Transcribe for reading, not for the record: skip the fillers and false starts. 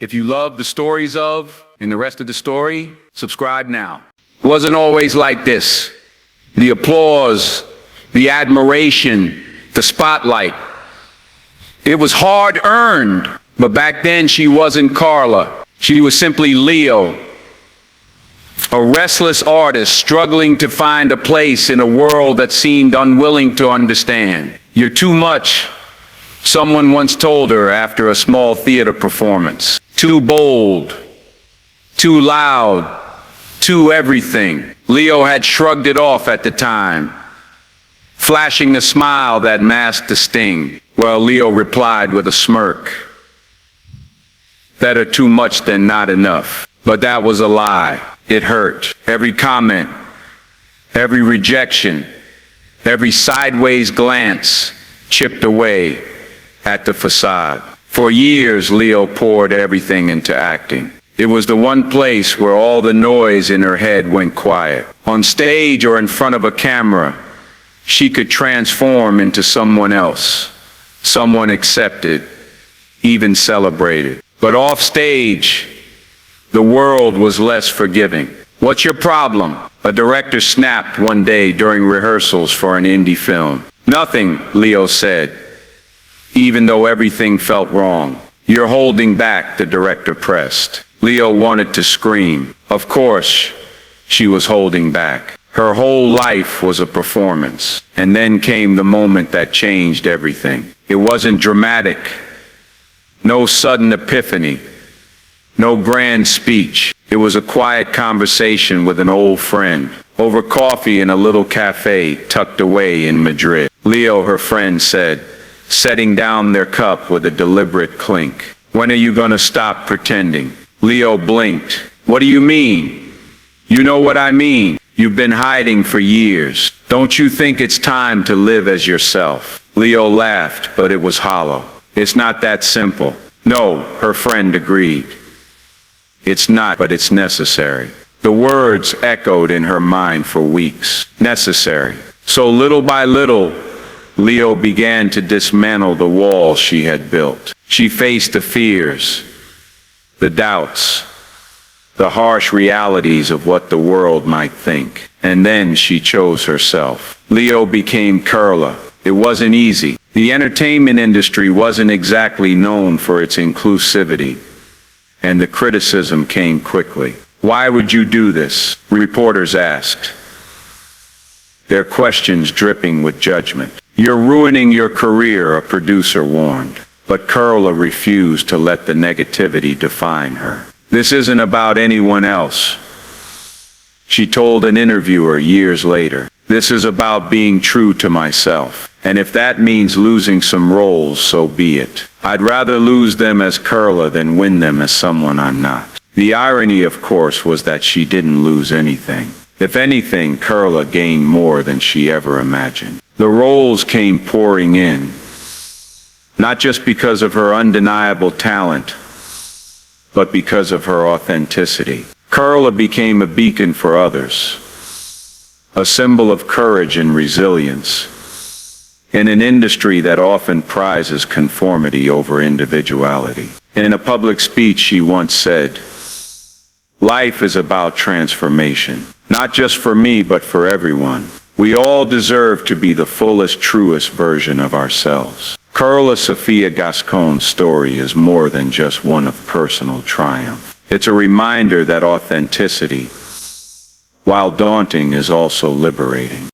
If you love the stories of and the rest of the story, subscribe now. It wasn't always like this. The applause, the admiration, the spotlight. It was hard earned, but back then she wasn't Carla. She was simply Leo, a restless artist struggling to find a place in a world that seemed unwilling to understand. "You're too much," someone once told her after a small theater performance. Too bold, too loud, too everything. Leo had shrugged it off at the time, flashing a smile that masked the sting. Well, Leo replied with a smirk, "Better too much than not enough." But that was a lie. It hurt. Every comment, every rejection, every sideways glance chipped away at the facade. For years, Leo poured everything into acting. It was the one place where all the noise in her head went quiet. On stage or in front of a camera, she could transform into someone else, someone accepted, even celebrated. But off stage, the world was less forgiving. "What's your problem?" a director snapped one day during rehearsals for an indie film. "Nothing," Leo said, even though everything felt wrong. "You're holding back," the director pressed. Leo wanted to scream. Of course, she was holding back. Her whole life was a performance. And then came the moment that changed everything. It wasn't dramatic. No sudden epiphany. No grand speech. It was a quiet conversation with an old friend, over coffee in a little cafe tucked away in Madrid. "Leo," her friend said, setting down their cup with a deliberate clink, "when are you gonna stop pretending?" Leo blinked. "What do you mean?" "You know what I mean. You've been hiding for years. Don't you think it's time to live as yourself?" Leo laughed, but it was hollow. "It's not that simple." "No," her friend agreed. "It's not, but it's necessary." The words echoed in her mind for weeks. Necessary. So little by little, Leo began to dismantle the walls she had built. She faced the fears, the doubts, the harsh realities of what the world might think. And then she chose herself. Leo became Carla. It wasn't easy. The entertainment industry wasn't exactly known for its inclusivity. And the criticism came quickly. "Why would you do this?" reporters asked, their questions dripping with judgment. "You're ruining your career," a producer warned. But Carla refused to let the negativity define her. "This isn't about anyone else," she told an interviewer years later. "This is about being true to myself. And if that means losing some roles, so be it. I'd rather lose them as Carla than win them as someone I'm not." The irony, of course, was that she didn't lose anything. If anything, Carla gained more than she ever imagined. The roles came pouring in, not just because of her undeniable talent, but because of her authenticity. Carla became a beacon for others, a symbol of courage and resilience, in an industry that often prizes conformity over individuality. In a public speech, she once said, "Life is about transformation, not just for me, but for everyone. We all deserve to be the fullest, truest version of ourselves." Carla Sofia Gascon's story is more than just one of personal triumph. It's a reminder that authenticity, while daunting, is also liberating.